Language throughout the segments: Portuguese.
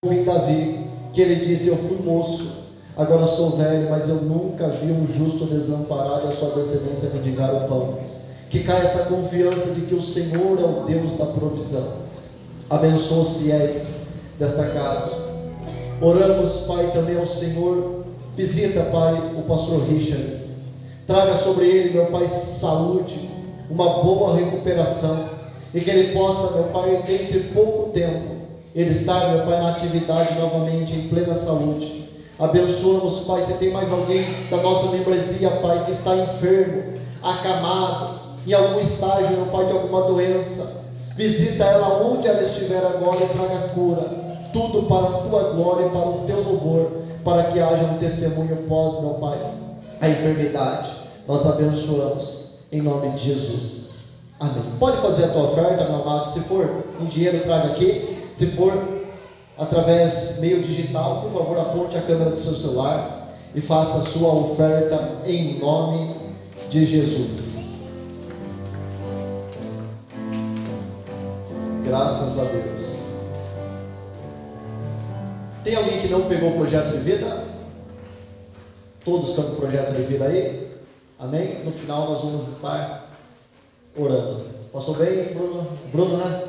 em Davi, que ele disse: eu fui moço, agora sou velho, mas eu nunca vi um justo desamparado e a sua descendência mendigar o pão. Que caia essa confiança de que o Senhor é o Deus da provisão. Abençoa os fiéis desta casa. Oramos, Pai, também ao Senhor. Visita, Pai, o pastor Richard. Traga sobre ele, meu Pai, saúde, uma boa recuperação, e que ele possa, meu Pai, dentro de pouco tempo, ele estar, meu Pai, na atividade novamente, em plena saúde. Abençoa-nos, Pai, se tem mais alguém da nossa membresia, Pai, que está enfermo, acamado, em algum estágio, meu Pai, de alguma doença. Visita ela onde ela estiver agora e traga cura. Tudo para a Tua glória e para o Teu louvor, para que haja um testemunho pós, meu Pai, a enfermidade. Nós abençoamos, em nome de Jesus. Amém. Pode fazer a tua oferta, meu amado. Se for em dinheiro, traga aqui. Se for através meio digital, por favor, aponte a câmera do seu celular e faça a sua oferta em nome de Jesus. Graças a Deus. Tem alguém que não pegou o projeto de vida? Todos estão com o projeto de vida aí? Amém? No final nós vamos estar orando. Passou bem, Bruno? Bruno, né?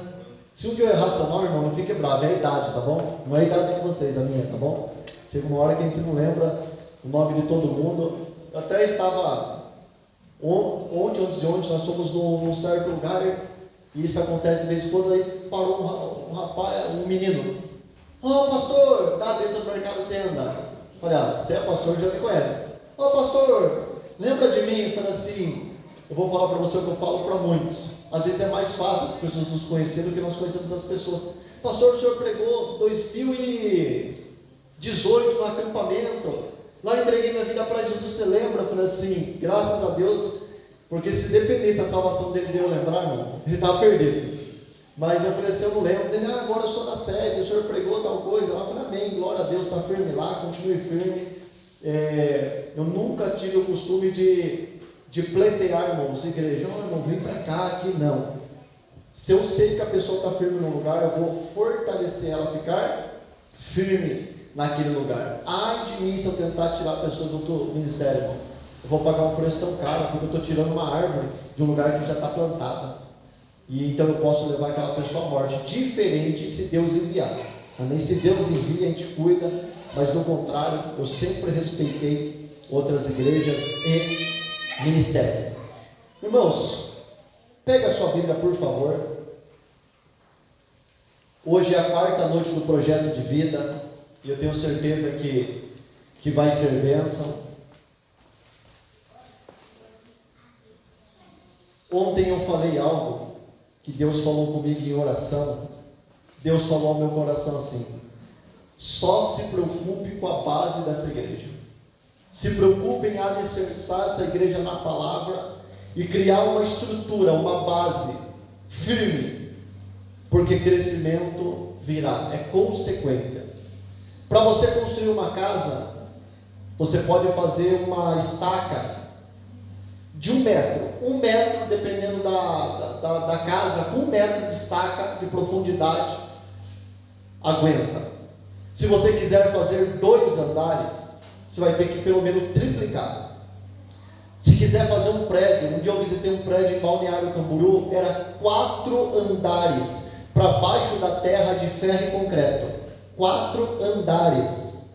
Se um dia eu errar seu nome, irmão, não fique bravo, é a idade, tá bom? Não é a idade de vocês, a minha, tá bom? Chega uma hora que a gente não lembra o nome de todo mundo. Eu até estava ontem, antes de ontem, nós fomos num certo lugar, e isso acontece de vez em quando. Aí parou um rapaz, um menino. Pastor, tá dentro do mercado tenda. Falei, você é pastor, já me conhece. Pastor, lembra de mim? Eu falei assim, eu vou falar para você o que eu falo para muitos. Às vezes é mais fácil as pessoas nos conhecerem do que nós conhecemos as pessoas. Pastor, o senhor pregou 2018 no acampamento. Lá eu entreguei minha vida para Jesus, você lembra? Eu falei assim, graças a Deus, porque se dependesse da salvação dele de eu lembrar, irmão, ele estava perdido. Mas eu falei assim, eu não lembro. Ele, agora eu sou da sede, o senhor pregou tal coisa. Eu falei, amém, glória a Deus, está firme lá, continue firme. Eu nunca tive o costume de pleitear, irmãos, igreja, irmão, vem para cá, aqui não. Se eu sei que a pessoa está firme no lugar, eu vou fortalecer ela a ficar firme naquele lugar. Ai de mim se eu tentar tirar a pessoa do ministério, irmão. Eu vou pagar um preço tão caro, porque eu estou tirando uma árvore de um lugar que já está plantada. E então eu posso levar aquela pessoa à morte. Diferente se Deus enviar. Amém? Se Deus envia, a gente cuida. Mas do contrário, eu sempre respeitei outras igrejas e ministério. Irmãos, pega a sua Bíblia, por favor. Hoje é a quarta noite do projeto de vida, e eu tenho certeza que vai ser bênção. Ontem eu falei algo que Deus falou comigo em oração. Deus falou ao meu coração assim: só se preocupe com a base dessa igreja. Se preocupe em alicerçar essa igreja na palavra e criar uma estrutura, uma base firme, porque crescimento virá, é consequência. Para você construir uma casa, você pode fazer uma estaca de 1 metro. 1 metro, dependendo da casa, com 1 metro de estaca de profundidade, aguenta. Se você quiser fazer 2 andares, você vai ter que pelo menos triplicar. Se quiser fazer um prédio, um dia eu visitei um prédio em Balneário Camboriú, era 4 andares, para baixo da terra, de ferro e concreto. 4 andares.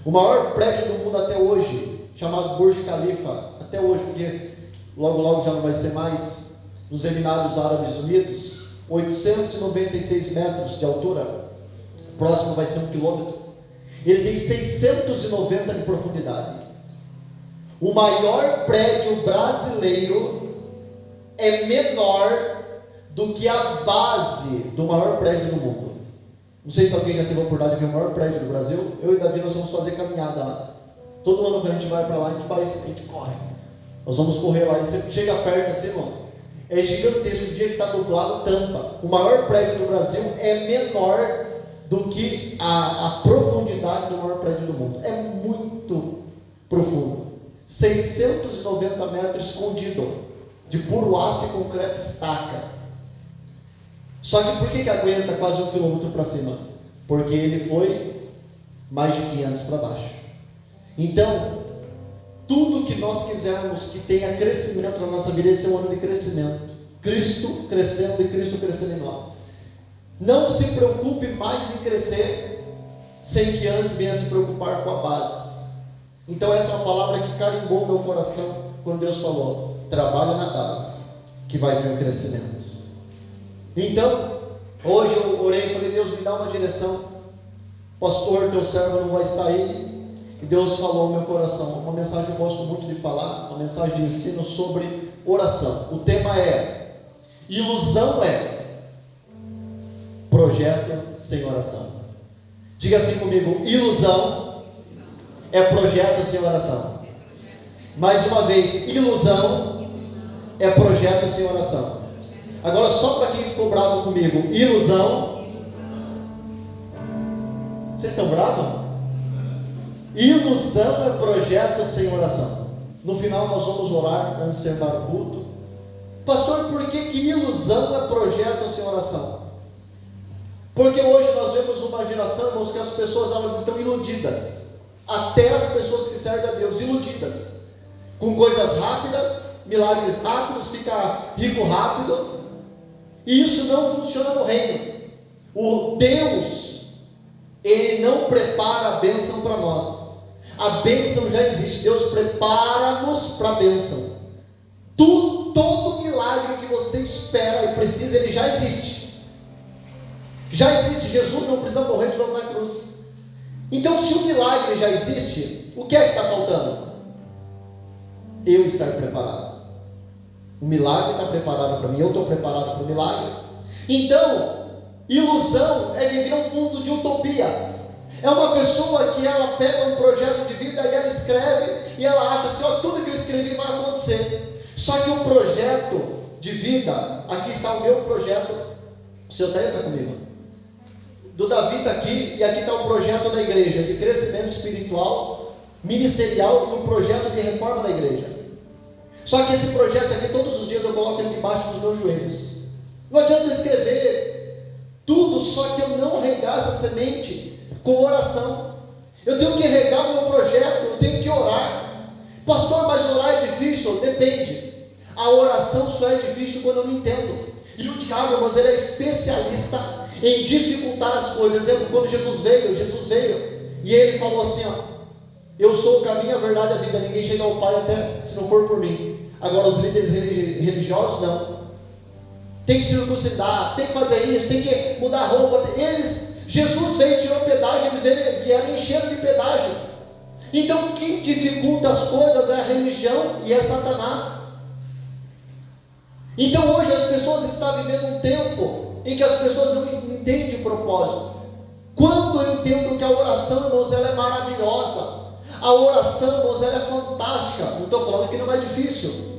O maior prédio do mundo até hoje, chamado Burj Khalifa, até hoje, porque logo já não vai ser mais, nos Emirados Árabes Unidos, 896 metros de altura, o próximo vai ser 1 quilômetro. Ele tem 690 de profundidade. O maior prédio brasileiro é menor do que a base do maior prédio do mundo. Não sei se alguém já teve a oportunidade de ver o maior prédio do Brasil. Eu e Davi, nós vamos fazer caminhada lá. Todo ano que a gente vai para lá, a gente corre. Nós vamos correr lá, e você chega perto assim, irmãos, é gigantesco. O dia que está nublado, tampa. O maior prédio do Brasil é menor do que a profundidade do maior prédio do mundo. É muito profundo. 690 metros escondido, de puro aço e concreto estaca. Só que por que aguenta quase 1 quilômetro para cima? porque ele foi mais de 500 para baixo. Então, tudo que nós quisermos que tenha crescimento na nossa vida, esse é um ano de crescimento. Cristo crescendo e Cristo crescendo em nós. Não se preocupe mais em crescer sem que antes venha se preocupar com a base. Então essa é uma palavra que carimbou meu coração quando Deus falou: trabalha na base, que vai vir o crescimento. Então, hoje eu orei e falei: Deus, me dá uma direção. Pastor, teu servo não vai estar aí. E Deus falou ao meu coração, uma mensagem que eu gosto muito de falar, uma mensagem de ensino sobre oração. O tema é: ilusão é projeto sem oração. Diga assim comigo: ilusão é projeto sem oração. Mais uma vez: ilusão é projeto sem oração. Agora, só para quem ficou bravo comigo: ilusão. Vocês estão bravos? Ilusão é projeto sem oração. No final nós vamos orar antes de terminar o culto. Pastor, por que ilusão é projeto sem oração? Porque hoje nós vemos uma geração, irmãos, que as pessoas elas estão iludidas. Até as pessoas que servem a Deus, iludidas. Com coisas rápidas, milagres rápidos, ficar rico rápido. E isso não funciona no reino. O Deus, Ele não prepara a bênção para nós. A bênção já existe. Deus prepara-nos para a bênção. Todo milagre que você espera e precisa, ele já existe. Já existe. Jesus não precisa morrer de novo na cruz. Então, se o milagre já existe, o que é que está faltando? Eu estar preparado. O milagre está preparado para mim, eu estou preparado para o milagre. Então, ilusão é viver um mundo de utopia. É uma pessoa que ela pega um projeto de vida e ela escreve e ela acha assim: ó, tudo que eu escrevi vai acontecer. Só que o projeto de vida, aqui está o meu projeto. O seu está comigo? Do Davi está aqui, e aqui está o projeto da igreja de crescimento espiritual, ministerial e um projeto de reforma da igreja. Só que esse projeto aqui, todos os dias eu coloco ele debaixo dos meus joelhos. Não adianta eu escrever tudo, só que eu não regar essa semente com oração. Eu tenho que regar o meu projeto, eu tenho que orar. Pastor, mas orar é difícil? Depende. A oração só é difícil quando eu não entendo. E o diabo, irmãos, ele é especialista em dificultar as coisas. Quando Jesus veio e ele falou assim: ó, eu sou o caminho, a verdade e a vida, ninguém chega ao Pai até se não for por mim. Agora os líderes religiosos não. Tem que circuncidar, tem que fazer isso, tem que mudar a roupa. Jesus veio e tirou pedágio, eles vieram enchendo de pedágio. Então quem dificulta as coisas é a religião e é Satanás. Então hoje as pessoas estão vivendo um tempo em que as pessoas não entendem o propósito. Quando eu entendo que a oração, irmãos, ela é maravilhosa, a oração, irmãos, ela é fantástica. Não estou falando que não é difícil.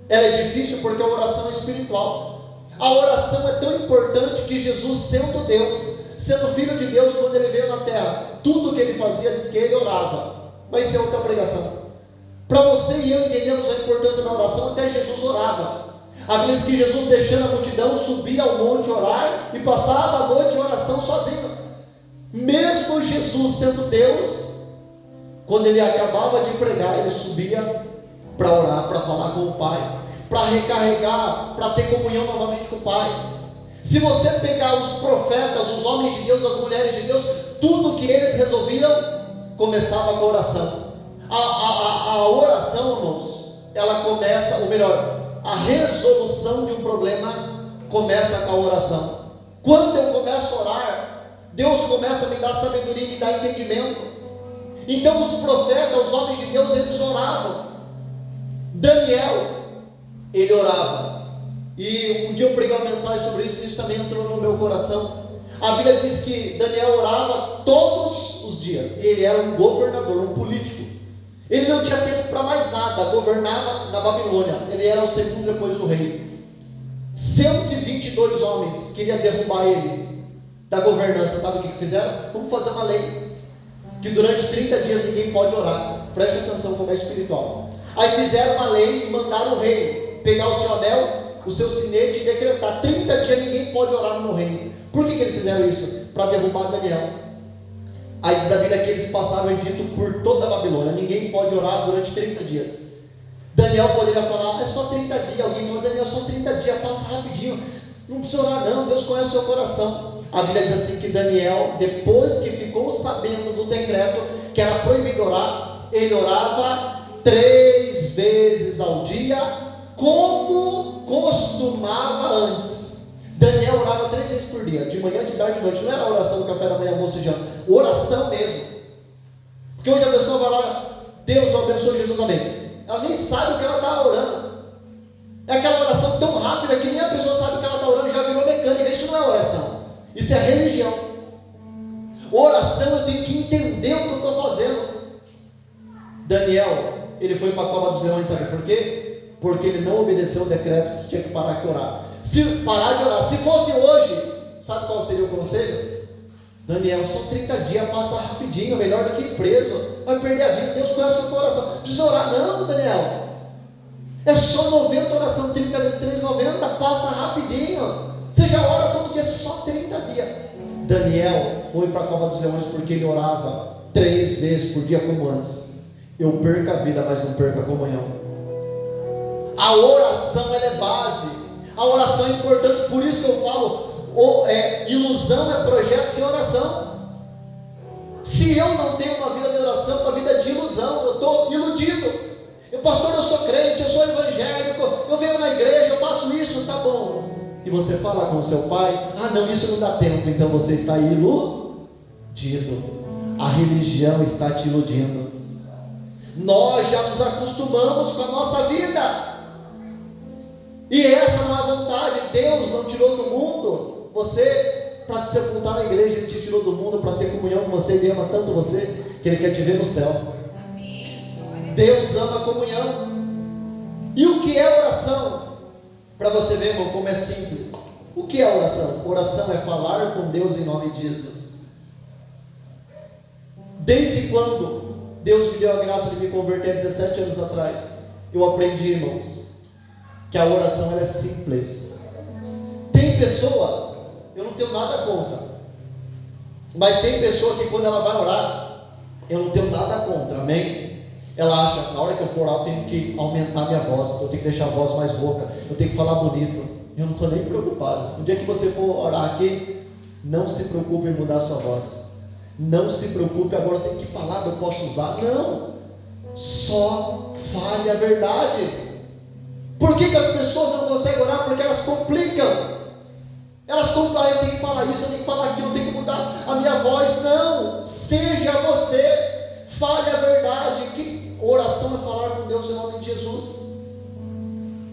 Ela é difícil porque a oração é espiritual. A oração é tão importante que Jesus, sendo Deus, sendo Filho de Deus, quando ele veio na terra, tudo que ele fazia, diz que ele orava. Mas isso é outra pregação. Para você e eu entendermos a importância da oração, até Jesus orava. A Bíblia diz que Jesus, deixando a multidão, subia ao monte orar e passava a noite em oração sozinho. Mesmo Jesus sendo Deus, quando ele acabava de pregar, ele subia para orar, para falar com o Pai, para recarregar, para ter comunhão novamente com o Pai. Se você pegar os profetas, os homens de Deus, as mulheres de Deus, tudo que eles resolviam começava com a oração. A oração, irmãos, ela começa, ou melhor, a resolução de um problema começa com a oração. Quando eu começo a orar, Deus começa a me dar sabedoria e me dar entendimento. Então os profetas, os homens de Deus, eles oravam. Daniel, ele orava. E um dia eu preguei uma mensagem sobre isso, e isso também entrou no meu coração. A Bíblia diz que Daniel orava todos os dias. Ele era um governador, um político. Ele não tinha tempo para mais nada, governava na Babilônia. Ele era o segundo depois do rei. 122 homens queriam derrubar ele da governança. Sabe o que fizeram? Vamos fazer uma lei que durante 30 dias ninguém pode orar. Preste atenção como é espiritual. Aí fizeram uma lei e mandaram o rei pegar o seu anel, o seu sinete e decretar: 30 dias ninguém pode orar no reino. Por que eles fizeram isso? Para derrubar Daniel. Aí diz a Bíblia que eles passaram edito por toda a Babilônia. Ninguém pode orar durante 30 dias. Daniel poderia falar, é só 30 dias. Alguém fala, Daniel, só 30 dias, passa rapidinho. Não precisa orar não, Deus conhece o seu coração. A Bíblia diz assim que Daniel, depois que ficou sabendo do decreto que era proibido orar, ele orava 3 vezes ao dia, como costumava antes. Daniel orava 3 vezes por dia, de manhã, de tarde, de noite. Não era oração do café da manhã, almoço e janta, oração mesmo. Porque hoje a pessoa vai lá, Deus abençoe Jesus, amém. Ela nem sabe o que ela está orando. É aquela oração tão rápida que nem a pessoa sabe o que ela está orando, já virou mecânica. Isso não é oração, isso é religião. Oração, eu tenho que entender o que eu estou fazendo. Daniel, ele foi para a cova dos leões, sabe por quê? Porque ele não obedeceu o decreto que tinha que parar de orar. Se parar de orar, se fosse hoje, sabe qual seria o conselho? Daniel, só 30 dias, passa rapidinho, melhor do que preso, vai perder a vida, Deus conhece o seu coração. Não precisa orar não, Daniel. É só 90 oração, 30 vezes 3, 90, passa rapidinho. Você já ora todo dia, só 30 dias. Daniel foi para a cova dos leões porque ele orava 3 vezes por dia como antes. Eu perco a vida, mas não perco a comunhão. A oração, ela é base. A oração é importante, por isso que eu falo, ilusão é projeto sem oração. Se eu não tenho uma vida de oração, uma vida de ilusão, eu estou iludido. Pastor, eu sou crente, eu sou evangélico, eu venho na igreja, eu faço isso, tá bom. E você fala com o seu pai, não, isso não dá tempo, então você está iludido. A religião está te iludindo. Nós já nos acostumamos com a nossa vida. E essa não é a vontade. Deus não tirou do mundo você para te sepultar na igreja. Ele te tirou do mundo para ter comunhão com você. Ele ama tanto você que Ele quer te ver no céu. Amém. Deus ama a comunhão. E o que é oração? Para você ver, irmão, como é simples. O que é oração? Oração é falar com Deus em nome de Jesus. Desde quando Deus me deu a graça de me converter há 17 anos atrás, eu aprendi, irmãos, que a oração ela é simples. Tem pessoa, eu não tenho nada contra, mas tem pessoa que quando ela vai orar, eu não tenho nada contra, amém? Ela acha, na hora que eu for orar, eu tenho que aumentar minha voz, eu tenho que deixar a voz mais rouca, eu tenho que falar bonito. Eu não estou nem preocupado. No dia que você for orar aqui, não se preocupe em mudar a sua voz. Não se preocupe, agora tem que palavra eu posso usar. Não, só fale a verdade. Por que as pessoas não conseguem orar? Porque elas complicam. Elas complicam, eu tenho que falar isso, eu tenho que falar aquilo, eu tenho que mudar a minha voz. Não, seja você, fale a verdade. Que oração é falar com Deus em nome de Jesus.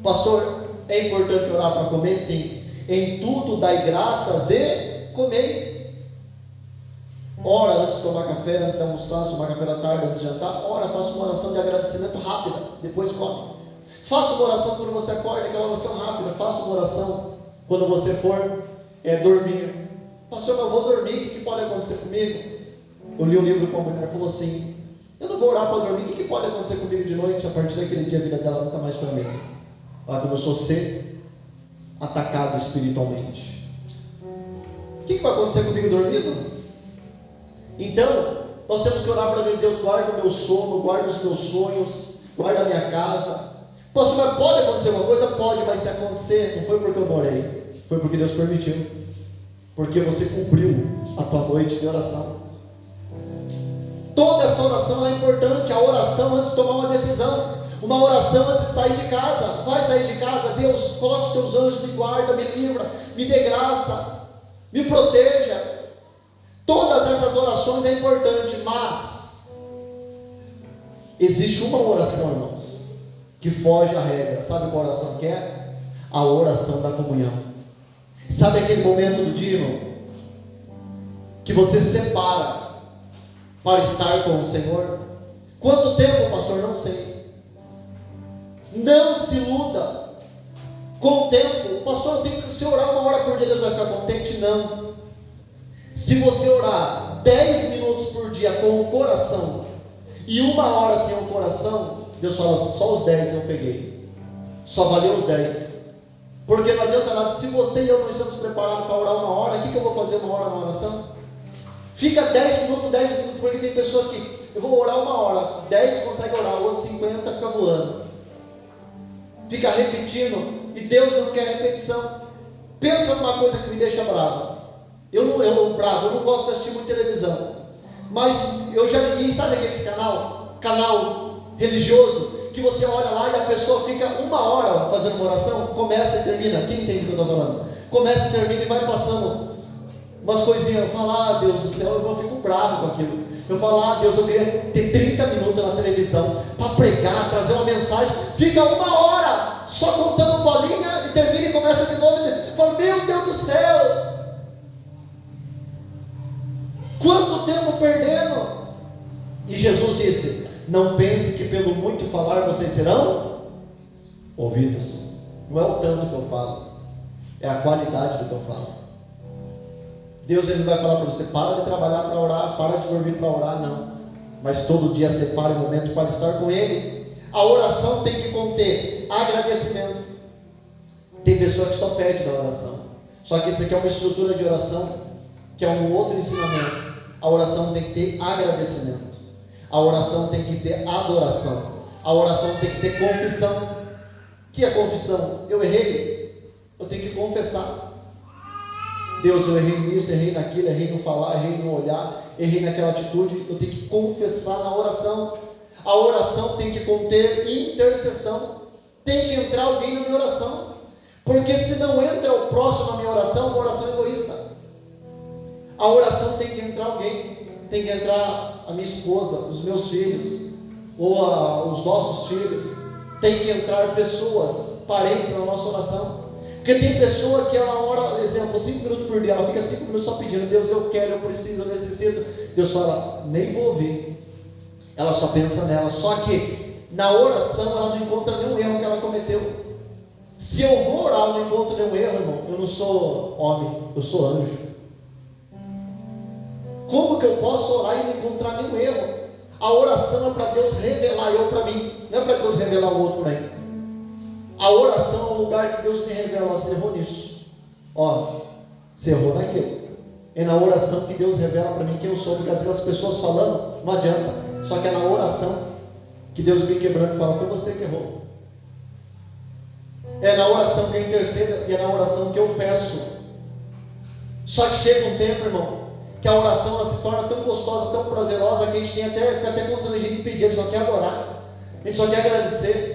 Pastor, é importante orar para comer? Sim. Em tudo dai graças e comei. Ora antes de tomar café, antes de almoçar, tomar café da tarde, antes de jantar. Ora, faça uma oração de agradecimento rápida, depois come. Faça uma oração quando você acorda, aquela oração rápida. Faça uma oração quando você for dormir. Pastor, eu vou dormir, o que pode acontecer comigo? Eu li um livro com uma mulher, falou assim, eu não vou orar para dormir, o que pode acontecer comigo de noite? A partir daquele dia a vida dela nunca mais foi a mesma. Ela começou a ser atacada espiritualmente. O que vai acontecer comigo dormindo? Então, nós temos que orar para Deus, guarda o meu sono, guarda os meus sonhos, guarda a minha casa. Pastor, mas pode acontecer alguma coisa? Pode, mas se acontecer, não foi porque eu morei, foi porque Deus permitiu, porque você cumpriu a tua noite de oração. Toda essa oração é importante. A oração antes de tomar uma decisão, uma oração antes de sair de casa. Vai sair de casa, Deus, coloque os teus anjos, me guarda, me livra, me dê graça, me proteja. Todas essas orações é importante, mas existe uma oração, irmãos, que foge à regra. Sabe qual oração que é? A oração da comunhão. Sabe aquele momento do dia, irmão, que você separa para estar com o Senhor? Quanto tempo, pastor? Não sei. Não se iluda com o tempo. Pastor, eu tenho que se orar 1 hora por dia, Deus vai ficar contente? Não. Se você orar 10 minutos por dia com o coração e 1 hora sem o coração, Deus fala, só os 10 eu peguei, só valeu os 10, porque não adianta nada. Se você e eu não estamos preparados para orar 1 hora, o que eu vou fazer 1 hora na oração? Fica 10 minutos, porque tem pessoa que eu vou orar 1 hora, 10 consegue orar, o outro 50 fica voando. Fica repetindo, e Deus não quer repetição. Pensa numa coisa que me deixa bravo. Eu não gosto de assistir muito televisão. Mas eu já liguei, sabe aqueles canal religioso, que você olha lá e a pessoa fica 1 hora fazendo uma oração, começa e termina. Quem entende o que eu estou falando? Começa e termina e vai passando umas coisinhas. Eu falo, Deus do céu, eu fico bravo com aquilo. Eu falo, Deus, eu queria ter 30 minutos na televisão para pregar, trazer uma mensagem. Fica 1 hora só contando bolinha e termina e começa de novo. Eu falo, meu Deus do céu, quanto tempo perdendo? E Jesus disse: não pense que pelo muito falar vocês serão ouvidos. Não é o tanto que eu falo, é a qualidade do que eu falo. Deus ele não vai falar para você: para de trabalhar para orar, para de dormir para orar, não. Mas todo dia separe um momento para estar com Ele. A oração tem que conter agradecimento. Tem pessoa que só pede na oração. Só que isso aqui é uma estrutura de oração, que é um outro ensinamento. A oração tem que ter agradecimento. A oração tem que ter adoração. A oração tem que ter confissão. O que é confissão? Eu errei, eu tenho que confessar. Deus, eu errei nisso, errei naquilo, errei no falar, errei no olhar, errei naquela atitude. Eu tenho que confessar na oração. A oração tem que conter intercessão. Tem que entrar alguém na minha oração. Porque se não entra o próximo na minha oração, uma oração egoísta. A oração tem que entrar alguém. Tem que entrar a minha esposa, os meus filhos, ou os nossos filhos. Tem que entrar pessoas, parentes na nossa oração. Porque tem pessoa que ela ora, exemplo, 5 minutos por dia, ela fica 5 minutos só pedindo: Deus, eu quero, eu preciso, eu necessito. Deus fala: nem vou ouvir. Ela só pensa nela. Só que na oração ela não encontra nenhum erro que ela cometeu. Se eu vou orar, eu não encontro nenhum erro, irmão. Eu não sou homem, eu sou anjo. Como que eu posso orar e não encontrar nenhum erro? A oração é para Deus revelar eu para mim, não é para Deus revelar o outro para mim. A oração é um lugar que Deus me revela: você errou nisso, você errou naquilo. É na oração que Deus revela para mim quem eu sou. Porque às vezes as pessoas falando, não adianta. Só que é na oração que Deus me quebrando e fala: foi você que errou. É na oração que eu intercedo, e é na oração que eu peço. Só que chega um tempo, irmão, que a oração ela se torna tão gostosa, tão prazerosa, que a gente fica até constrangido em pedir. A gente só quer adorar, a gente só quer agradecer.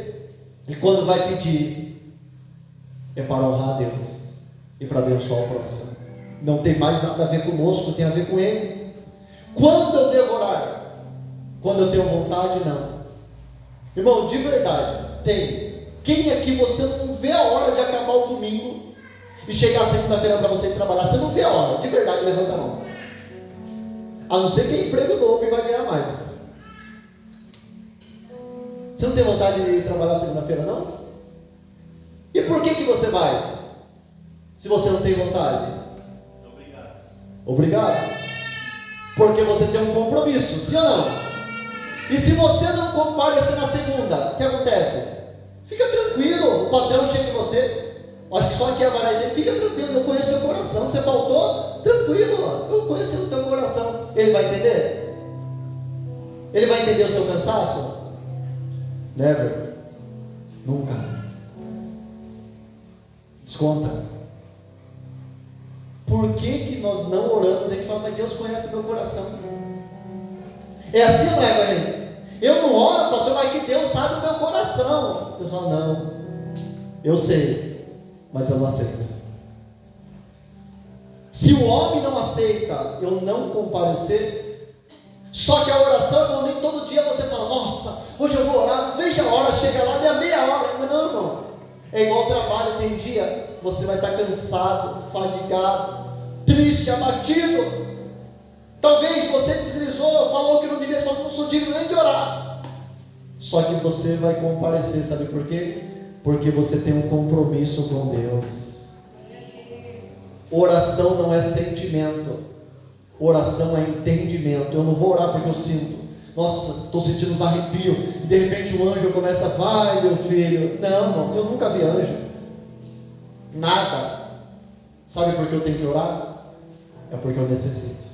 E quando vai pedir, é para honrar a Deus e para abençoar o próximo. Não tem mais nada a ver conosco, tem a ver com Ele. Quando eu devo orar? Quando eu tenho vontade? Não. Irmão, de verdade, tem. Quem aqui você não vê a hora de acabar o domingo e chegar segunda-feira para você ir trabalhar? Você não vê a hora, de verdade, levanta a mão. A não ser que é emprego novo e vai ganhar mais. Você não tem vontade de ir trabalhar segunda-feira, não? E por que você vai? Se você não tem vontade? Obrigado. Porque você tem um compromisso, sim ou não? E se você não comparecer na segunda, o que acontece? Fica tranquilo, o patrão chega em você. Acho que só aqui a varai dele: fica tranquilo, eu conheço o seu coração. Você faltou? Tranquilo, eu conheço o teu coração. Ele vai entender? Ele vai entender o seu cansaço? Never. Nunca. Desconta. Por que nós não oramos? A gente fala: mas Deus conhece o meu coração. É assim ou não é, Guarani? Eu não oro, pastor, mas que Deus sabe o meu coração. Deus fala: não, eu sei, mas eu não aceito. Se o homem não aceita eu não comparecer. Só que a oração, irmão, nem todo dia você fala: nossa, hoje eu vou orar, veja a hora, chega lá, minha meia hora. Não, irmão, é igual trabalho. Tem dia você vai estar cansado, fadigado, triste, abatido. Talvez você deslizou, falou que não devia, falou: não sou digno nem de orar. Só que você vai comparecer, sabe por quê? Porque você tem um compromisso com Deus. Oração não é sentimento. Oração é entendimento. Eu não vou orar porque eu sinto: nossa, estou sentindo uns arrepios, e de repente o anjo começa: vai meu filho. Não, irmão, eu nunca vi anjo. Nada. Sabe por que eu tenho que orar? É porque eu necessito.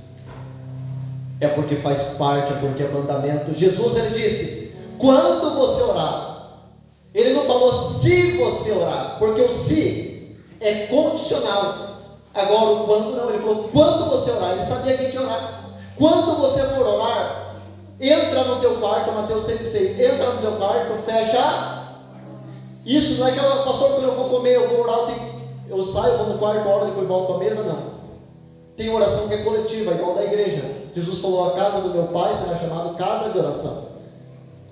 é porque faz parte, é porque é mandamento. Jesus, ele disse, quando você orar, ele não falou se você orar, porque o se é condicional. Agora o quando não, ele falou quando você orar, ele sabia que tinha que orar. Quando você for orar, entra no teu quarto, Mateus 6,6, entra no teu quarto, fecha. Isso não é que, pastor, quando eu vou comer, eu vou orar, eu saio, eu vou no quarto, oro, depois volto para a mesa, não. Tem oração que é coletiva, igual da igreja. Jesus falou, a casa do meu pai será chamada casa de oração.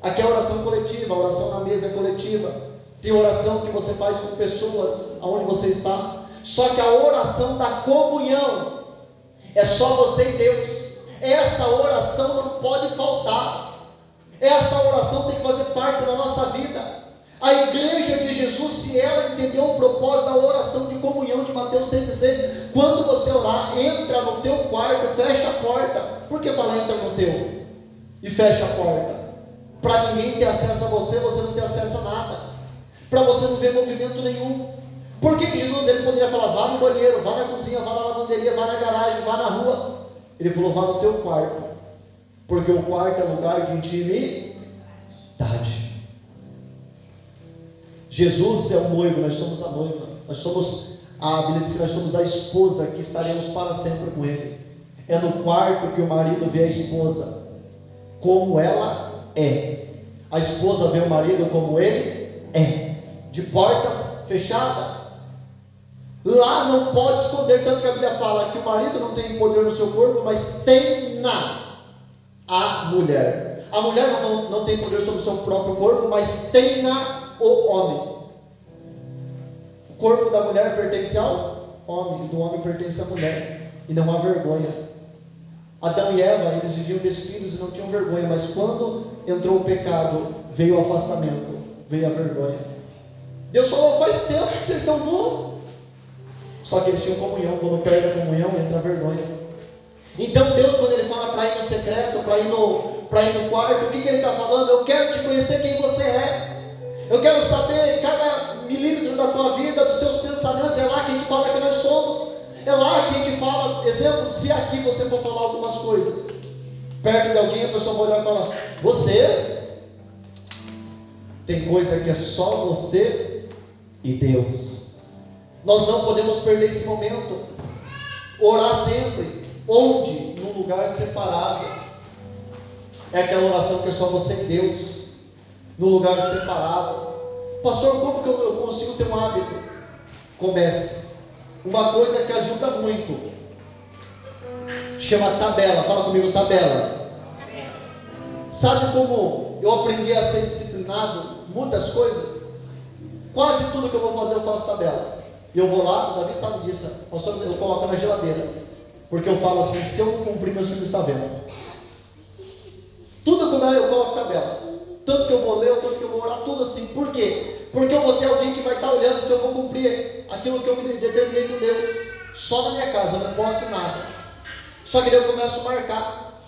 Aqui é oração coletiva, a oração na mesa é coletiva. Tem oração que você faz com pessoas, aonde você está. Só que a oração da comunhão é só você e Deus. Essa oração não pode faltar. Essa oração tem que fazer parte da nossa vida. A igreja de Jesus, se ela entendeu o propósito da oração de comunhão de Mateus 6,6, quando você orar, entra no teu quarto, fecha a porta. Por que fala entra no teu e fecha a porta? Para ninguém ter acesso a você, você não ter acesso a nada. Para você não ver movimento nenhum. Por que Jesus ele poderia falar, vá no banheiro, vá na cozinha, vá na lavanderia, vá na garagem, vá na rua? Ele falou, vá no teu quarto. Porque o quarto é lugar de intimidade. Jesus é o noivo, nós somos a noiva. Nós somos, a Bíblia diz que nós somos a esposa que estaremos para sempre com Ele. É no quarto que o marido vê a esposa como ela é. A esposa vê o marido como ele é, de portas fechadas. Lá não pode esconder, tanto que a Bíblia fala que o marido não tem poder no seu corpo, mas tem a mulher. A mulher não tem poder sobre o seu próprio corpo, mas tem o homem. O corpo da mulher pertence ao homem, e do homem pertence à mulher, e não há vergonha. Adão e Eva, eles viviam despidos e não tinham vergonha, mas quando entrou o pecado, veio o afastamento, veio a vergonha. Deus falou, faz tempo que vocês estão nus. Só que eles tinham comunhão, quando perde a comunhão, entra a vergonha. Então Deus, quando Ele fala para ir no secreto, para ir no quarto, o que Ele está falando? Eu quero te conhecer quem você é. Eu quero saber cada milímetro da tua vida, dos teus pensamentos. É lá que a gente fala que nós somos. É lá que a gente fala, exemplo, se aqui você for falar algumas coisas, perto de alguém, a pessoa vai olhar e falar, você, tem coisa que é só você e Deus. Nós não podemos perder esse momento. Orar sempre. Onde? Num lugar separado. É aquela oração que é só você e Deus. Num lugar separado. Pastor, como que eu consigo ter um hábito? Comece. Uma coisa que ajuda muito. Chama tabela. Fala comigo, tabela. Sabe como eu aprendi a ser disciplinado? Muitas coisas. Quase tudo que eu vou fazer eu faço tabela. E eu vou lá, o Davi sabe disso, pastor, eu coloco na geladeira, porque eu falo assim, se eu não cumprir, meus filhos estão vendo. Tudo como eu coloco tabela, tanto que eu vou ler, tanto que eu vou orar, tudo assim. Por quê? Porque eu vou ter alguém que vai estar olhando se eu vou cumprir aquilo que eu me determinei com Deus. Só na minha casa, eu não posto nada. Só que daí eu começo a marcar.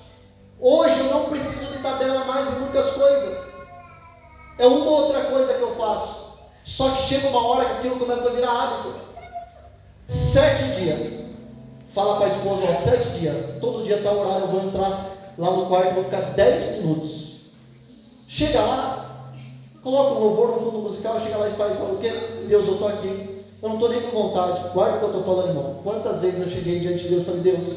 Hoje eu não preciso de tabela mais em muitas coisas. É uma outra coisa que eu faço. Só que chega uma hora que aquilo começa a virar hábito. 7 dias. Fala para a esposa, 7 dias. Todo dia está o horário, eu vou entrar lá no quarto, vou ficar 10 minutos. Chega lá, coloca um louvor no fundo musical, chega lá e faz, sabe o quê? Deus, eu estou aqui. Eu não estou nem com vontade. Guarda o que eu estou falando, irmão. Quantas vezes eu cheguei diante de Deus e falei, Deus,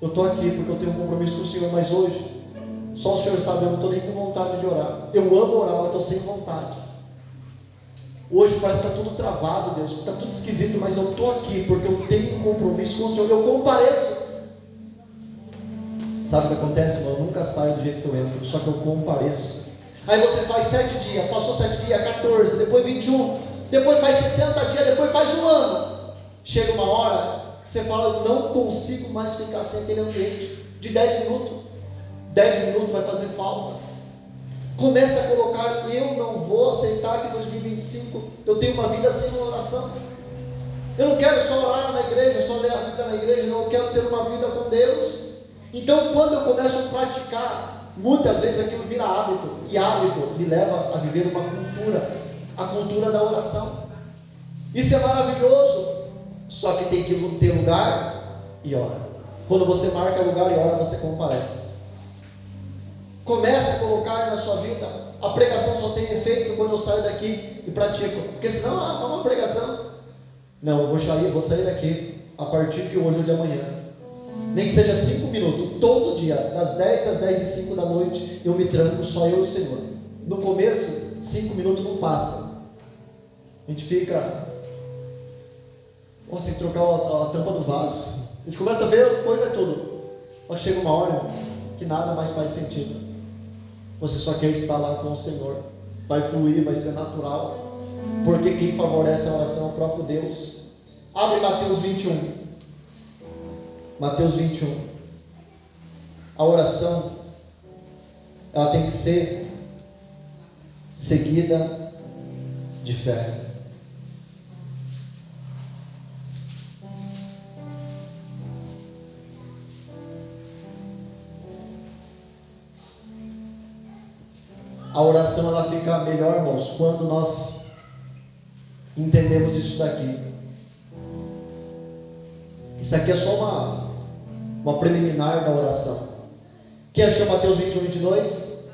eu estou aqui porque eu tenho um compromisso com o Senhor, mas hoje, só o Senhor sabe, eu não estou nem com vontade de orar. Eu amo orar, mas estou sem vontade. Hoje parece que está tudo travado, Deus, está tudo esquisito, mas eu estou aqui porque eu tenho um compromisso com o Senhor, eu compareço. Sabe o que acontece, irmão? Eu nunca saio do jeito que eu entro, só que eu compareço. Aí você faz 7 dias, passou 7 dias, 14, depois 21, depois faz 60 dias, depois faz um ano. Chega uma hora que você fala, eu não consigo mais ficar sem aquele ambiente. De 10 minutos, 10 minutos vai fazer falta. Comece a colocar, eu não vou aceitar que em 2025 eu tenho uma vida sem oração. Eu não quero só orar na igreja, só ler a Bíblia na igreja, não, eu quero ter uma vida com Deus. Então quando eu começo a praticar, muitas vezes aquilo vira hábito, e hábito me leva a viver uma cultura, a cultura da oração. Isso é maravilhoso, só que tem que ter lugar e hora. Quando você marca lugar e hora, você comparece. Comece a colocar na sua vida. A pregação só tem efeito quando eu saio daqui e pratico. Porque senão é uma pregação. Não, eu vou sair daqui a partir de hoje ou de amanhã. Nem que seja 5 minutos, todo dia, das 10 às 10h05 da noite, eu me tranco, só eu e o Senhor. No começo, 5 minutos não passa. A gente fica, nossa, tem que trocar a tampa do vaso. A gente começa a ver coisa tudo. Mas chega uma hora que nada mais faz sentido. Você só quer estar lá com o Senhor. Vai fluir, vai ser natural. Porque quem favorece a oração é o próprio Deus. Abre Mateus 21. Mateus 21. A oração, ela tem que ser seguida de fé. A oração ela fica melhor, irmãos, quando nós entendemos isso daqui. Isso aqui é só uma preliminar da oração. Quer achar Mateus 21:22?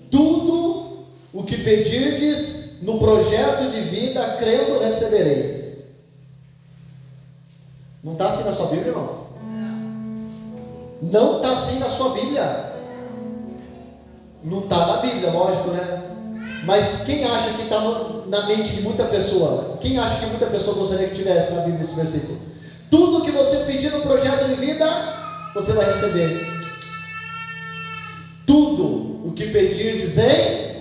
Tudo o que pedirdes no projeto de vida, crendo recebereis. Não está assim na sua Bíblia, irmão? Não está assim na sua Bíblia. Não está na Bíblia, lógico, né? Mas quem acha que está na mente de muita pessoa? Quem acha que muita pessoa gostaria que tivesse na Bíblia esse versículo? Tudo que você pedir no projeto de vida, você vai receber. Tudo o que pedir, dizem.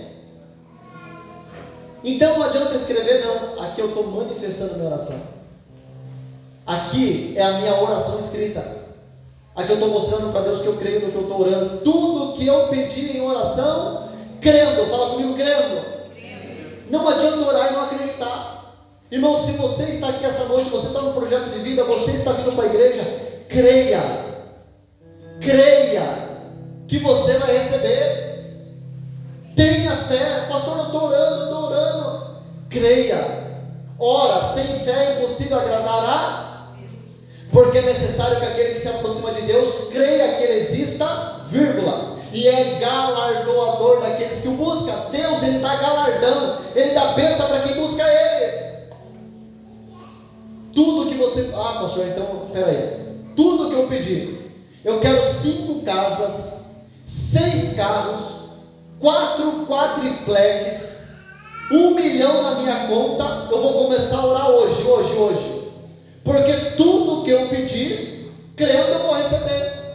Então não adianta eu escrever, não. Aqui eu estou manifestando a minha oração. Aqui é a minha oração escrita. Aqui eu estou mostrando para Deus que eu creio no que eu estou orando. Tudo que eu pedi em oração, crendo. Fala comigo, crendo. Não adianta orar e não acreditar. Irmão, se você está aqui essa noite, você está no projeto de vida, você está vindo para a igreja, creia. Creia que você vai receber. Tenha fé. Pastor, eu estou orando. Creia. Ora, sem fé é impossível agradar a... Porque é necessário que aquele que se aproxima de Deus creia que Ele exista, vírgula, e é galardoador daqueles que o buscam. Deus, Ele dá galardão, Ele dá bênção para quem busca Ele. Tudo que você... Ah, pastor, então, peraí. Tudo que eu pedi, eu quero 5 casas, 6 carros, 4 quadriplex, 1 milhão na minha conta. Eu vou começar a orar hoje. Porque tudo que eu pedir, crendo, eu vou receber.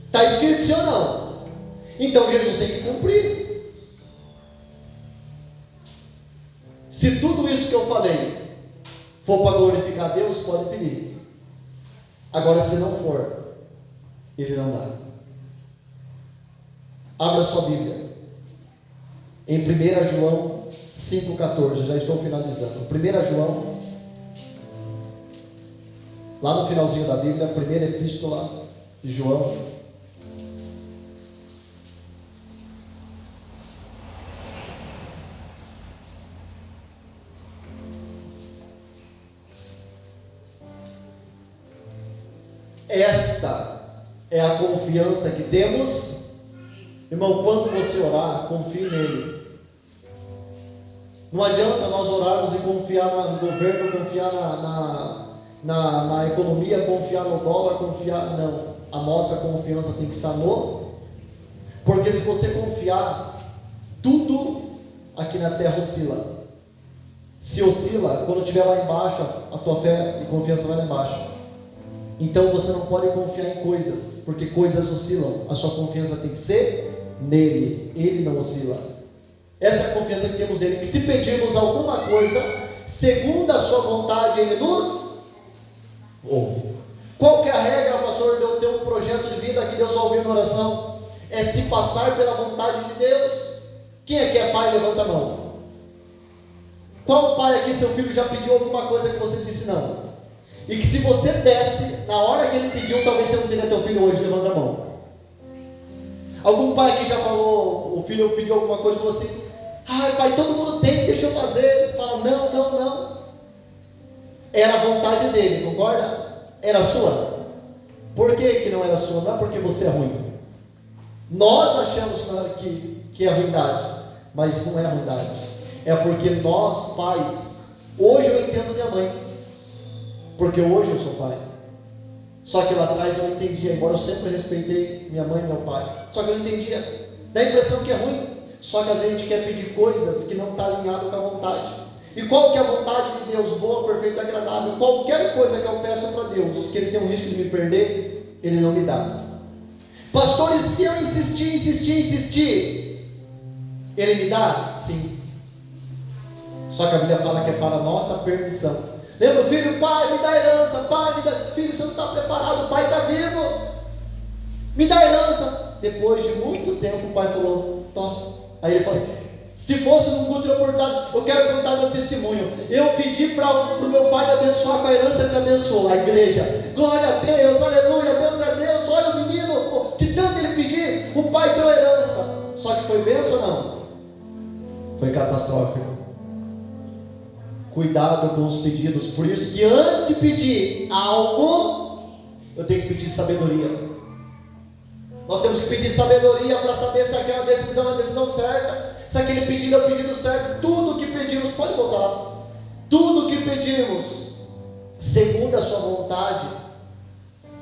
Está escrito sim ou não? Então Jesus tem que cumprir. Se tudo isso que eu falei for para glorificar a Deus, pode pedir. Agora, se não for, Ele não dá. Abra sua Bíblia em 1 João 5,14. Já estou finalizando. 1 João, lá no finalzinho da Bíblia, a primeira epístola de João. Esta é a confiança que temos. Irmão, quando você orar, confie nele. Não adianta nós orarmos e confiar no governo, confiar na economia, confiar no dólar, confiar... Não, a nossa confiança tem que estar no... Porque se você confiar, tudo aqui na terra oscila. Se oscila, quando estiver lá embaixo, a tua fé e confiança vai lá embaixo. Então você não pode confiar em coisas, porque coisas oscilam. A sua confiança tem que ser nele. Ele não oscila. Essa é a confiança que temos nele, que se pedirmos alguma coisa segundo a sua vontade, Ele nos ouve. Qual que é a regra, pastor, de eu ter um projeto de vida que Deus vai ouvir na oração? É se passar pela vontade de Deus. Quem aqui é pai? Levanta a mão. Qual pai aqui, seu filho já pediu alguma coisa que você disse não? E que se você desse, na hora que ele pediu, talvez você não teria teu filho hoje? Levanta a mão. Algum pai aqui já falou, o filho pediu alguma coisa e falou assim: ai pai, todo mundo tem, deixa eu fazer. Fala, não. Era a vontade dele, concorda? Era sua? Por que não era sua? Não é porque você é ruim. Nós achamos que é ruindade, mas não é ruindade. É porque nós, pais, hoje eu entendo minha mãe, porque hoje eu sou pai. Só que lá atrás eu não entendia, embora eu sempre respeitei minha mãe e meu pai. Só que eu não entendia. Dá a impressão que é ruim. Só que às vezes a gente quer pedir coisas que não estão alinhadas com a vontade. E qual que é a vontade de Deus? Boa, perfeita e agradável. Qualquer coisa que eu peço para Deus, que Ele tem um risco de me perder, Ele não me dá. Pastor, e se eu insistir, Ele me dá? Sim. Só que a Bíblia fala que é para a nossa perdição. Lembra o filho? Pai, me dá herança. Pai, me dá esse filho, você não está preparado. O pai está vivo. Me dá herança. Depois de muito tempo, o pai falou, toma. Aí ele falou, se fosse num culto de oportunidade, eu quero contar meu testemunho. Eu pedi para o meu pai me abençoar com a herança, ele me abençoou. A igreja, glória a Deus, aleluia, Deus é Deus. Olha o menino, de tanto ele pedir, o pai deu herança. Só que foi bênção ou não? Foi catastrófico. Cuidado com os pedidos. Por isso que antes de pedir algo, eu tenho que pedir sabedoria. Nós temos que pedir sabedoria para saber se aquela decisão é a decisão certa, se aquele pedido é o pedido certo. Tudo que pedimos, pode voltar lá. Tudo que pedimos, segundo a sua vontade,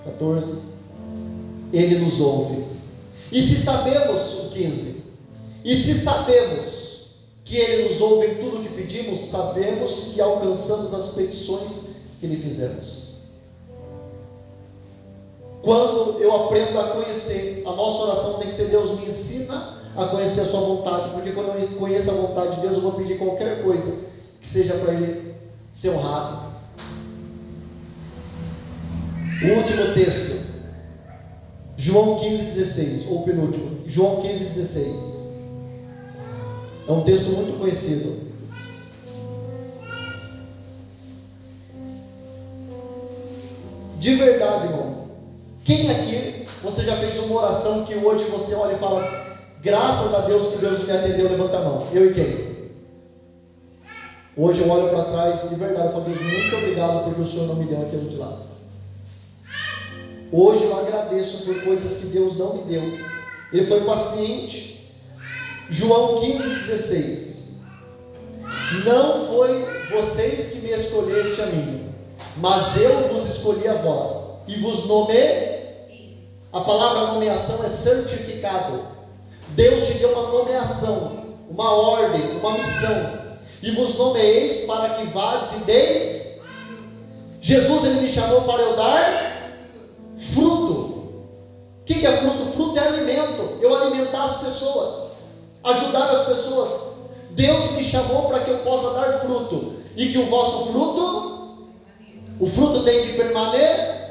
14, Ele nos ouve. E se sabemos, o 15, e se sabemos que Ele nos ouve em tudo que pedimos, sabemos que alcançamos as petições que lhe fizemos. Quando eu aprendo a conhecer, a nossa oração tem que ser: Deus, me ensina a conhecer a sua vontade, porque quando eu conheço a vontade de Deus, eu vou pedir qualquer coisa que seja para Ele ser honrado. O último texto, João 15,16, ou o penúltimo, João 15,16. É um texto muito conhecido. De verdade, irmão, quem aqui, você já fez uma oração que hoje você olha e fala: graças a Deus que Deus me atendeu? Levanta a mão. Eu e quem? Hoje eu olho para trás, de verdade, eu falo: Deus, muito obrigado porque o Senhor não me deu aquilo de lá. Hoje eu agradeço por coisas que Deus não me deu. Ele foi paciente. João 15,16. Não foi vocês que me escolheste a mim, mas eu vos escolhi a vós, e vos nomeei. A palavra nomeação é certificado. Deus te deu uma nomeação, uma ordem, uma missão. E vos nomeeis para que vades e deis. Jesus, Ele me chamou para eu dar fruto. O que é fruto? Fruto é alimento. Eu alimentar as pessoas, ajudar as pessoas. Deus me chamou para que eu possa dar fruto. E que o vosso fruto, o fruto tem que permanecer.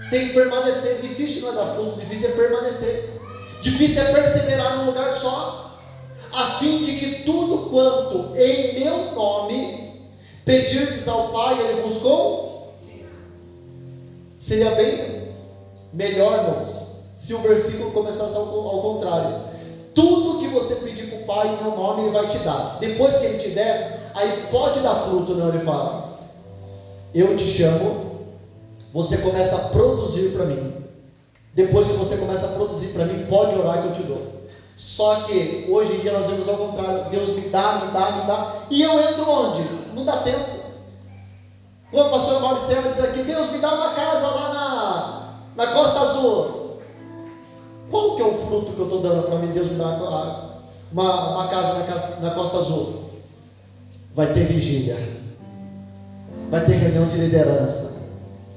Tem que permanecer. Difícil não é dar fruto, difícil é permanecer. Difícil é perseverar num lugar só, a fim de que tudo quanto em meu nome pedirdes ao Pai, Ele vos concederá. Seria bem melhor, irmãos, se o versículo começasse ao contrário. Tudo que você pedir para o Pai em meu nome, Ele vai te dar. Depois que Ele te der, aí pode dar fruto. Não, Ele fala: eu te chamo, você começa a produzir para mim. Depois que você começa a produzir para mim, pode orar que eu te dou. Só que hoje em dia nós vemos ao contrário. Deus me dá, e eu entro onde? Não dá tempo. Quando a pastora Mauricela diz aqui: Deus me dá uma casa lá na Costa Azul. Qual que é o fruto que eu estou dando para mim? Deus me dá uma casa na Costa Azul. Vai ter vigília, vai ter reunião de liderança,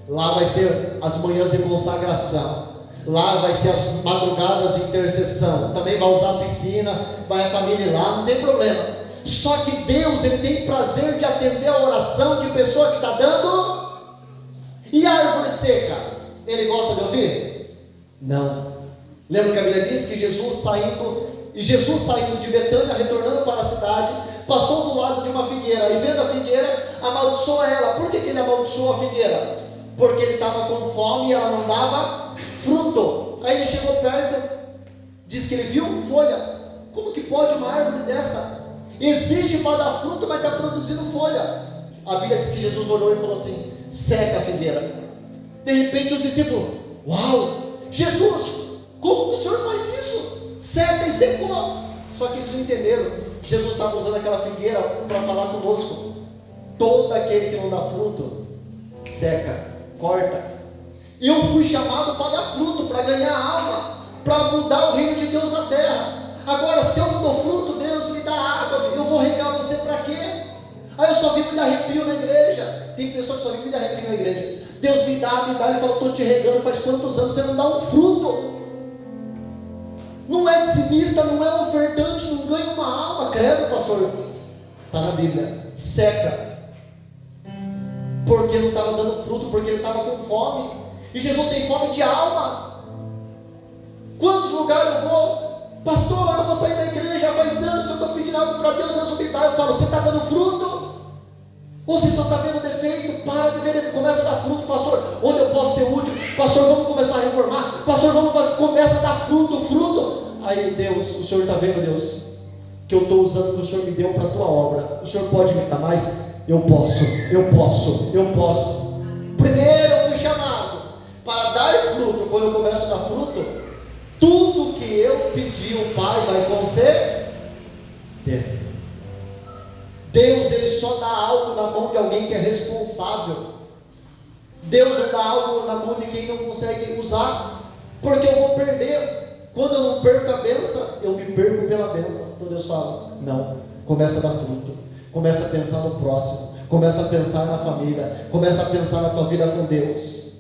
lá vai ser as manhãs de consagração, lá vai ser as madrugadas de intercessão, também vai usar a piscina, vai a família lá, não tem problema. Só que Deus, Ele tem prazer de atender a oração de pessoa que está dando. E a árvore seca, Ele gosta de ouvir? Não. Lembra que a Bíblia diz que Jesus saindo de Betânia, retornando para a cidade, passou do lado de uma figueira, e vendo a figueira, amaldiçoou ela. Por que ele amaldiçoou a figueira? Porque ele estava com fome e ela não dava fruto. Aí ele chegou perto, diz que ele viu folha. Como que pode uma árvore dessa? Exige para dar fruto, mas está produzindo folha. A Bíblia diz que Jesus olhou e falou assim: seca a figueira. De repente os discípulos: uau, Jesus, como que o Senhor faz isso? secou. Só que eles não entenderam que Jesus estava usando aquela figueira para falar conosco. Todo aquele que não dá fruto, seca, corta. E eu fui chamado para dar fruto, para ganhar alma, para mudar o reino de Deus na terra. Agora, se eu não dou fruto, Deus me dá água, eu vou regar você para quê? Aí eu só vivo de arrepio na igreja. Tem pessoas que só vivem de arrepio na igreja. Deus me dá, ele fala, eu estou te regando faz quantos anos, você não dá um fruto. Não é dizimista, não é ofertante, não ganha uma alma, credo, pastor. Está na Bíblia, seca. Porque não estava dando fruto, porque ele estava com fome. E Jesus tem fome de almas. Quantos lugares eu vou? Pastor, eu vou sair da igreja, faz anos que eu estou pedindo algo para Deus, Deus me dá. Eu falo, você está dando fruto? Ou você só está vendo defeito? Para de ver defeito, começa a dar fruto, pastor. Onde eu posso ser útil? Pastor, vamos começar a reformar. Pastor, vamos fazer, começa a dar fruto. Aí Deus, o Senhor está vendo, Deus, que eu estou usando o que o Senhor me deu para a tua obra. O Senhor pode me dar mais? Eu posso. Primeiro eu fui chamado para dar fruto. Quando eu começo a dar fruto, tudo que eu pedi, o Pai vai conceder. Deus, ele só dá algo na mão de alguém que é responsável. Deus não dá algo na mão de quem não consegue usar, porque eu vou perder. Quando eu não perco a bênção, eu me perco pela bênção. Então Deus fala, não, começa a dar fruto, começa a pensar no próximo, começa a pensar na família, começa a pensar na tua vida com Deus.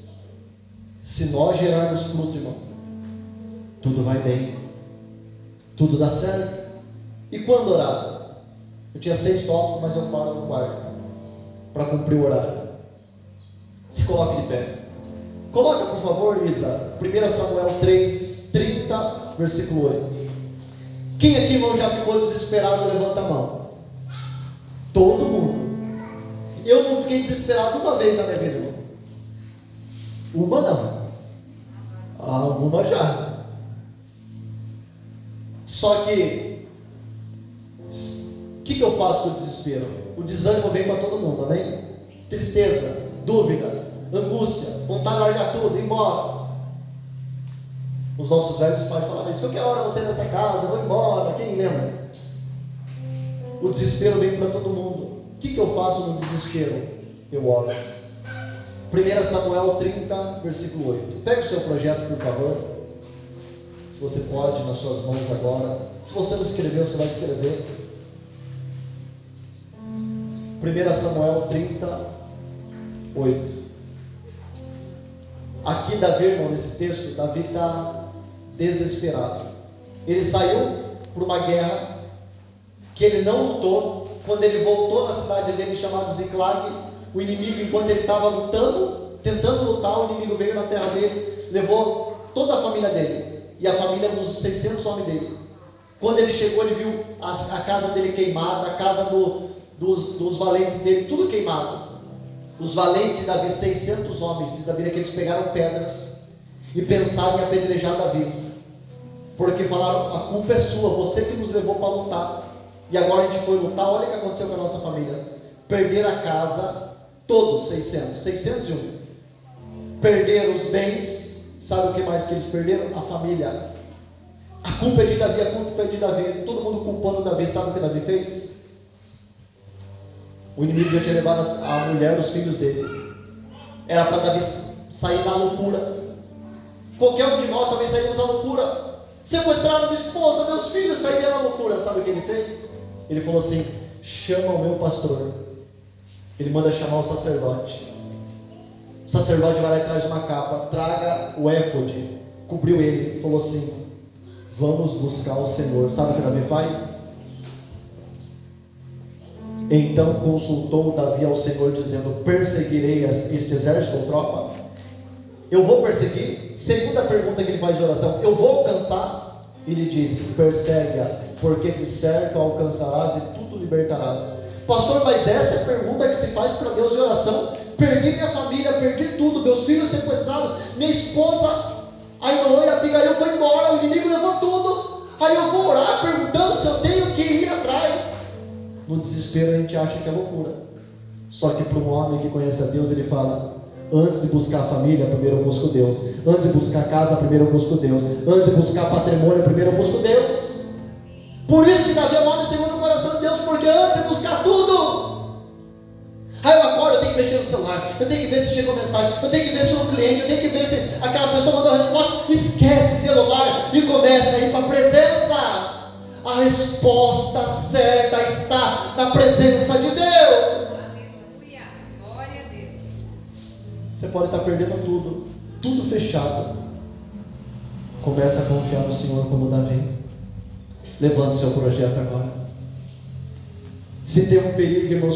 Se nós gerarmos fruto, irmão, tudo vai bem, tudo dá certo. E quando orar? Eu tinha 6 tópicos, mas eu paro no quarto para cumprir o horário. Se coloque de pé. Coloca, por favor, Isa, 1 Samuel 3, 30, versículo 8. Quem aqui, irmão, já ficou desesperado? Levanta a mão. Todo mundo. Eu não fiquei desesperado uma vez na minha vida, irmão. Uma não. Uma já. Só que o que eu faço com o desespero? O desânimo vem para todo mundo, amém? Tristeza, dúvida, angústia, vontade de largar tudo, ir embora. Os nossos velhos pais falavam isso: qualquer hora você nessa casa, vou embora. Quem lembra? O desespero vem para todo mundo. O que eu faço no desespero? Eu oro. 1 Samuel 30, versículo 8. Pega o seu projeto, por favor. Se você pode, nas suas mãos agora. Se você não escreveu, você vai escrever. 1 Samuel 30, 8. Aqui Davi, irmão, nesse texto, Davi está desesperado. Ele saiu para uma guerra que ele não lutou. Quando ele voltou na cidade dele, chamado Ziklag, o inimigo, enquanto ele estava lutando, tentando lutar, o inimigo veio na terra dele, levou toda a família dele e a família dos 600 homens dele. Quando ele chegou, ele viu a casa dele queimada, a casa dos valentes dele, tudo queimado. Os valentes de Davi, 600 homens, diz a Bíblia que eles pegaram pedras e pensaram em apedrejar Davi, porque falaram: a culpa é sua, você que nos levou para lutar, e agora a gente foi lutar. Olha o que aconteceu com a nossa família. Perderam a casa, todos, 601. Perderam os bens. Sabe o que mais que eles perderam? A família. A culpa é de Davi, a culpa é de Davi. Todo mundo culpando Davi. Sabe o que Davi fez? O inimigo já tinha levado a mulher e os filhos dele. Era para Davi sair na loucura. Qualquer um de nós também sairíamos na loucura. Sequestraram minha esposa, meus filhos, sairiam na loucura. Sabe o que ele fez? Ele falou assim: chama o meu pastor. Ele manda chamar o sacerdote. O sacerdote vai lá e traz uma capa, traga o éfode, cobriu ele, falou assim: vamos buscar o Senhor. Sabe o que Davi faz? Então consultou Davi ao Senhor, dizendo: perseguirei este exército ou tropa? Eu vou perseguir? Segunda pergunta que ele faz de oração: eu vou alcançar? Ele disse: persegue-a, porque de certo alcançarás e tudo libertarás. Pastor, mas essa é a pergunta que se faz para Deus em oração. Perdi minha família, perdi tudo, meus filhos sequestrados, minha esposa, a irmã e a Abigail foi embora, o inimigo levou tudo. Aí eu vou orar perguntando se eu tenho que ir atrás. No desespero a gente acha que é loucura. Só que para um homem que conhece a Deus, ele fala: antes de buscar a família, primeiro eu busco Deus. Antes de buscar a casa, primeiro eu busco Deus. Antes de buscar patrimônio, primeiro eu busco Deus. Por isso que Davi é um homem segundo o coração de Deus, porque antes de buscar tudo. Aí eu acordo, eu tenho que mexer no celular, eu tenho que ver se chegou mensagem, eu tenho que ver se o cliente, eu tenho que ver se aquela pessoa mandou a resposta. Esquece o celular e começa a ir para a presença. A resposta certa está na presença de Deus. Aleluia, glória a Deus. Você pode estar perdendo tudo fechado. Começa a confiar no Senhor como Davi. Levante seu projeto agora. Se tem um perigo, irmãos,